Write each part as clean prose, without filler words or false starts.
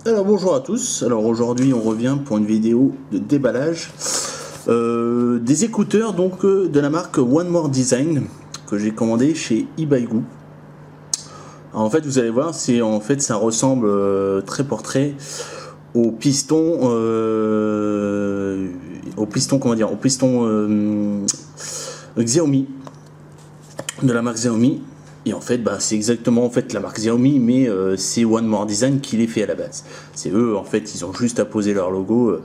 Alors bonjour à tous, alors aujourd'hui on revient pour une vidéo de déballage des écouteurs donc de la marque One More Design que j'ai commandé chez eBayGoo. En fait vous allez voir, ça ressemble très portrait au piston Xiaomi, de la marque Xiaomi. Et en fait, c'est exactement la marque Xiaomi, mais c'est One More Design qui les fait à la base. C'est eux, en fait, ils ont juste apposé leur logo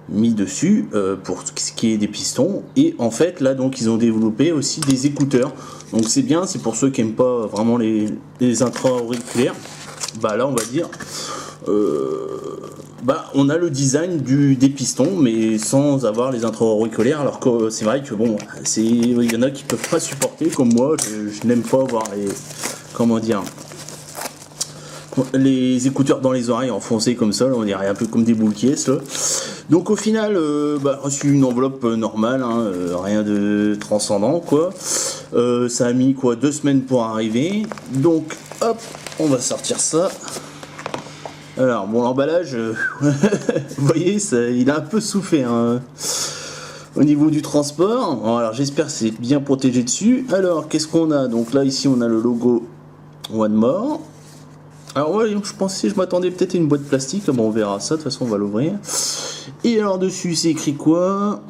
mis dessus pour ce qui est des pistons. Et en fait, là, donc, ils ont développé aussi des écouteurs. Donc c'est bien, c'est pour ceux qui n'aiment pas vraiment les intra-auriculaires. Là, on va dire, on a le design des pistons, mais sans avoir les intra-auriculaires. Alors que c'est vrai que il y en a qui peuvent pas supporter, comme moi, je n'aime pas avoir les écouteurs dans les oreilles enfoncés comme ça, là, on dirait un peu comme des boules caisses. Donc au final, reçu une enveloppe normale, rien de transcendant quoi. Ça a mis 2 semaines pour arriver. Donc hop, on va sortir ça. Alors bon, l'emballage, vous voyez, il a un peu souffert au niveau du transport. Bon, alors j'espère que c'est bien protégé dessus. Alors qu'est-ce qu'on a? Donc là ici on a le logo One More. Alors ouais, je m'attendais peut-être à une boîte plastique. Bon, on verra ça, de toute façon on va l'ouvrir. Et alors dessus c'est écrit quoi?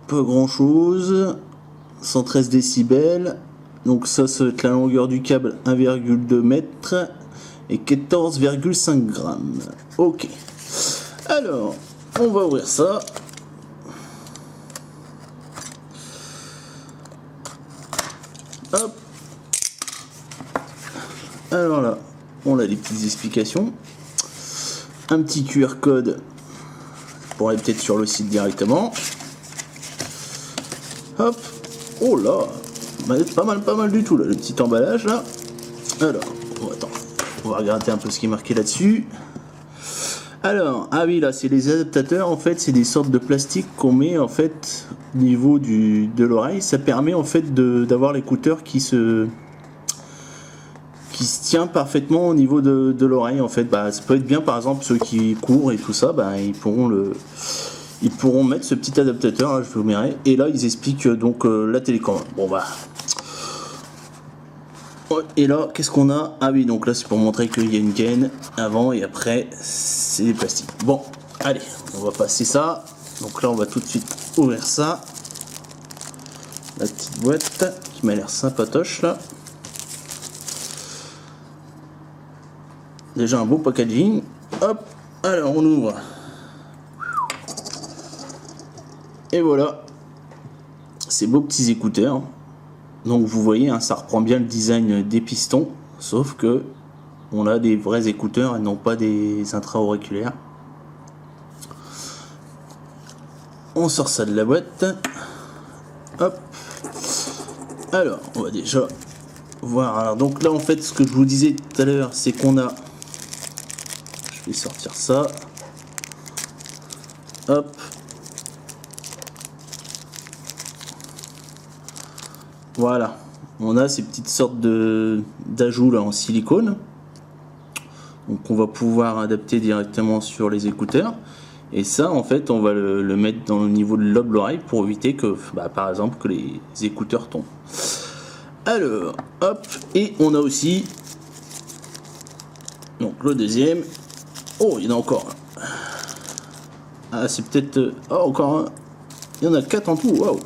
Pas grand chose. 113 décibels. Donc ça va être la longueur du câble 1,2 m et 14,5 grammes. Ok. Alors, on va ouvrir ça. Hop. Alors là, on a des petites explications. Un petit QR code pour aller peut-être sur le site directement. Hop. Oh là, pas mal du tout là, le petit emballage là. Alors, attends. On va regarder un peu ce qui est marqué là-dessus. Alors, ah oui, là, c'est les adaptateurs. En fait, c'est des sortes de plastique qu'on met en fait au niveau de l'oreille. Ça permet en fait d'avoir l'écouteur qui se tient parfaitement au niveau de l'oreille. En fait, ça peut être bien, par exemple, ceux qui courent et tout ça, ils pourront mettre ce petit adaptateur. Là, je vous verrai. Et là, ils expliquent donc la télécommande. Bon, et là, qu'est-ce qu'on a? Ah oui, donc là, c'est pour montrer qu'il y a une gaine avant et après, c'est des plastiques. Bon, allez, on va passer ça. Donc là, on va tout de suite ouvrir ça. La petite boîte qui m'a l'air sympatoche là. Déjà un beau packaging. Hop, alors on ouvre. Et voilà, ces beaux petits écouteurs. Donc vous voyez, ça reprend bien le design des pistons, sauf que on a des vrais écouteurs et non pas des intra-auriculaires. On sort ça de la boîte. Hop. Alors, on va déjà voir. Alors donc là en fait, ce que je vous disais tout à l'heure, c'est qu'on a... Je vais sortir ça. Hop. Voilà, on a ces petites sortes d'ajouts là en silicone, donc on va pouvoir adapter directement sur les écouteurs. Et ça, en fait, on va le mettre dans le niveau de lobe de l'oreille pour éviter que, par exemple, que les écouteurs tombent. Alors, hop, et on a aussi donc le deuxième. Oh, il y en a encore. Ah, c'est peut-être encore un. Il y en a 4 en tout. Waouh.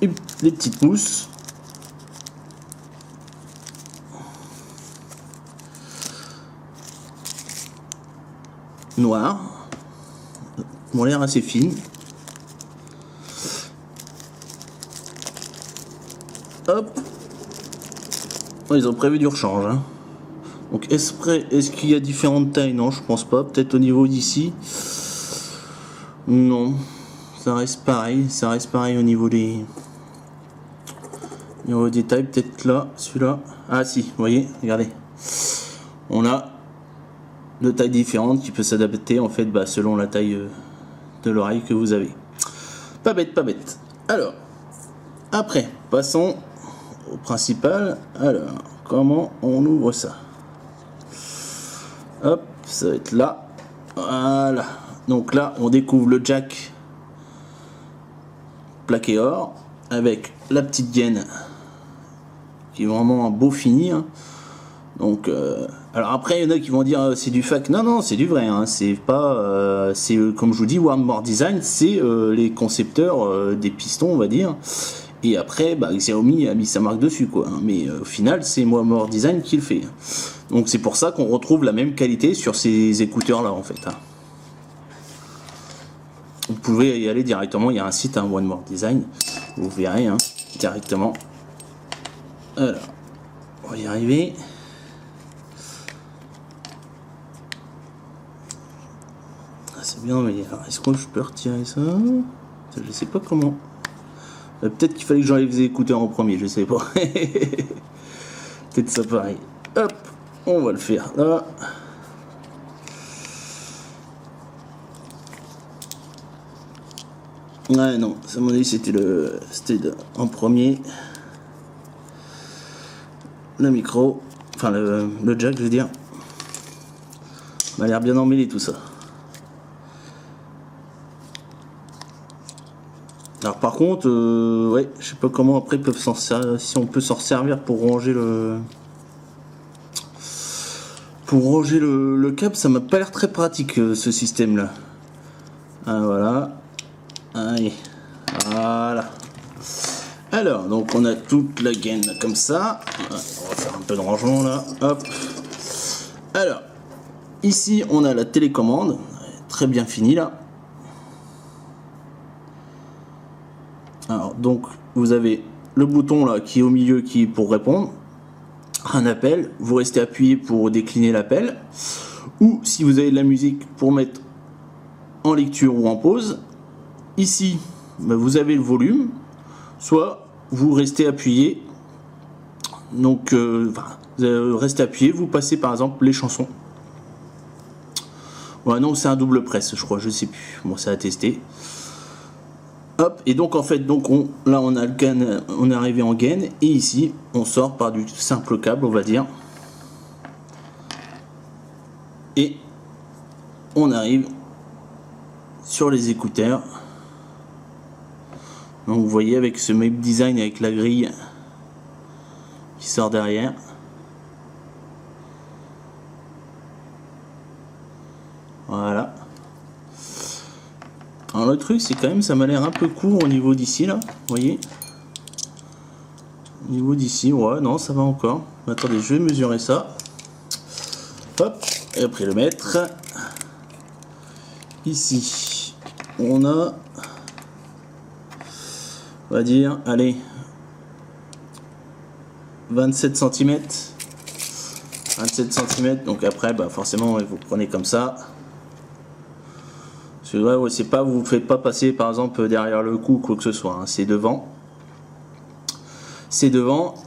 Et les petites mousses. Noires. Ils ont l'air assez fines. Hop. Oh, ils ont prévu du rechange. Donc est-ce qu'il y a différentes tailles? Non, je pense pas. Peut-être au niveau d'ici. Non. Ça reste pareil au niveau des tailles. Peut-être là, celui-là. Ah si, vous voyez, regardez. On a 2 tailles différentes qui peuvent s'adapter en fait selon la taille de l'oreille que vous avez. Pas bête. Alors, après, passons au principal. Alors, comment on ouvre ça? Hop, ça va être là. Voilà. Donc là, on découvre le jack plaqué or avec la petite gaine qui est vraiment un beau fini. Hein. Donc, alors après, il y en a qui vont dire c'est du fake. Non, non, c'est du vrai. Hein. C'est pas, comme je vous dis, One More Design, c'est les concepteurs des pistons, on va dire. Et après, bah, Xiaomi a mis sa marque dessus, quoi. Hein. Mais au final, c'est One More Design qui le fait. Donc c'est pour ça qu'on retrouve la même qualité sur ces écouteurs-là, en fait. Hein. Vous pouvez y aller directement. Il y a un site, hein, One More Design. Vous verrez hein, directement. Alors, on va y arriver. C'est bien, mais est-ce que je peux retirer ça? Je sais pas comment. Peut-être qu'il fallait que j'enlève les écouteurs en premier, je sais pas. Peut-être ça pareil. Hop, on va le faire là. Ouais, non, ça m'a dit c'était en premier. Le micro, enfin le jack, je veux dire. Ça m'a l'air bien emmêlé tout ça. Alors par contre, ouais, je sais pas comment après ils peuvent s'en servir, si on peut s'en servir pour ranger le câble, ça m'a pas l'air très pratique ce système là. Ah, voilà. Allez, voilà. Alors donc on a toute la gaine là, comme ça. On va faire un peu de rangement là. Hop. Alors ici on a la télécommande, très bien finie là. Alors, donc vous avez le bouton là qui est au milieu qui est pour répondre, un appel, vous restez appuyé pour décliner l'appel, ou si vous avez de la musique pour mettre en lecture ou en pause. Ici bah, vous avez le volume, soit vous restez appuyé, donc vous restez appuyé, vous passez par exemple les chansons. Ouais, non, c'est un double presse je crois, je sais plus, moi ça a testé. Hop, et donc en fait, là on a le gain, on est arrivé en gaine, et ici on sort par du simple câble, on va dire, et on arrive sur les écouteurs. Donc vous voyez avec ce même design avec la grille qui sort derrière. Voilà. Alors le truc c'est quand même, ça m'a l'air un peu court au niveau d'ici là, vous voyez. Au niveau d'ici, ouais, non, ça va encore. Attendez, je vais mesurer ça. Hop, et après le mettre. Ici, on a, on va dire, allez, 27 cm. 27 cm, donc après, bah forcément, vous prenez comme ça. Ouais, c'est pas, vous ne faites pas passer par exemple derrière le cou quoi que ce soit, hein. C'est devant,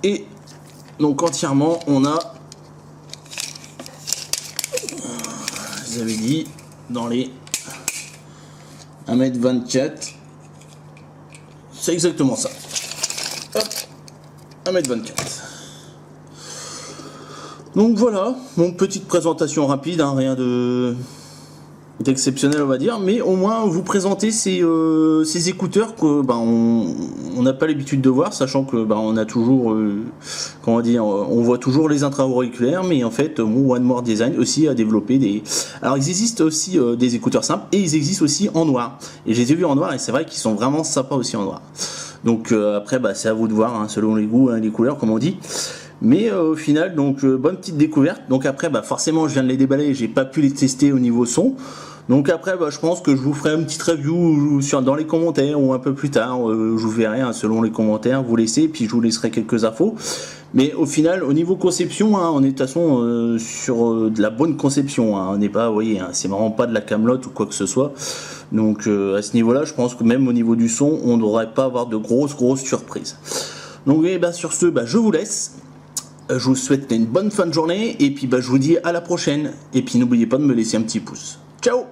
et donc entièrement on a, je vous avais dit, dans les 1m24, c'est exactement ça. Hop, 1m24. Donc voilà, mon petite présentation rapide, hein, rien d'exceptionnel on va dire, mais au moins vous présenter ces écouteurs que on n'a pas l'habitude de voir, sachant que on a toujours comment dire, on voit toujours les intra-auriculaires, mais en fait One More Design aussi a développé des, alors il existe aussi des écouteurs simples, et ils existent aussi en noir, et je les ai vus en noir et c'est vrai qu'ils sont vraiment sympas aussi en noir. Donc après c'est à vous de voir, hein, selon les goûts, hein, les couleurs comme on dit. Mais au final, donc bonne petite découverte. Donc après, forcément, je viens de les déballer, j'ai pas pu les tester au niveau son. Donc après, je pense que je vous ferai une petite review dans les commentaires ou un peu plus tard. Je vous verrai, hein, selon les commentaires, vous laissez, puis je vous laisserai quelques infos. Mais au final, au niveau conception, hein, on est de toute façon sur de la bonne conception. Hein. On n'est pas, vous voyez, hein, c'est vraiment pas de la camelote ou quoi que ce soit. Donc à ce niveau-là, je pense que même au niveau du son, on ne devrait pas avoir de grosses surprises. Donc sur ce, je vous laisse. Je vous souhaite une bonne fin de journée, et puis je vous dis à la prochaine, et puis n'oubliez pas de me laisser un petit pouce. Ciao!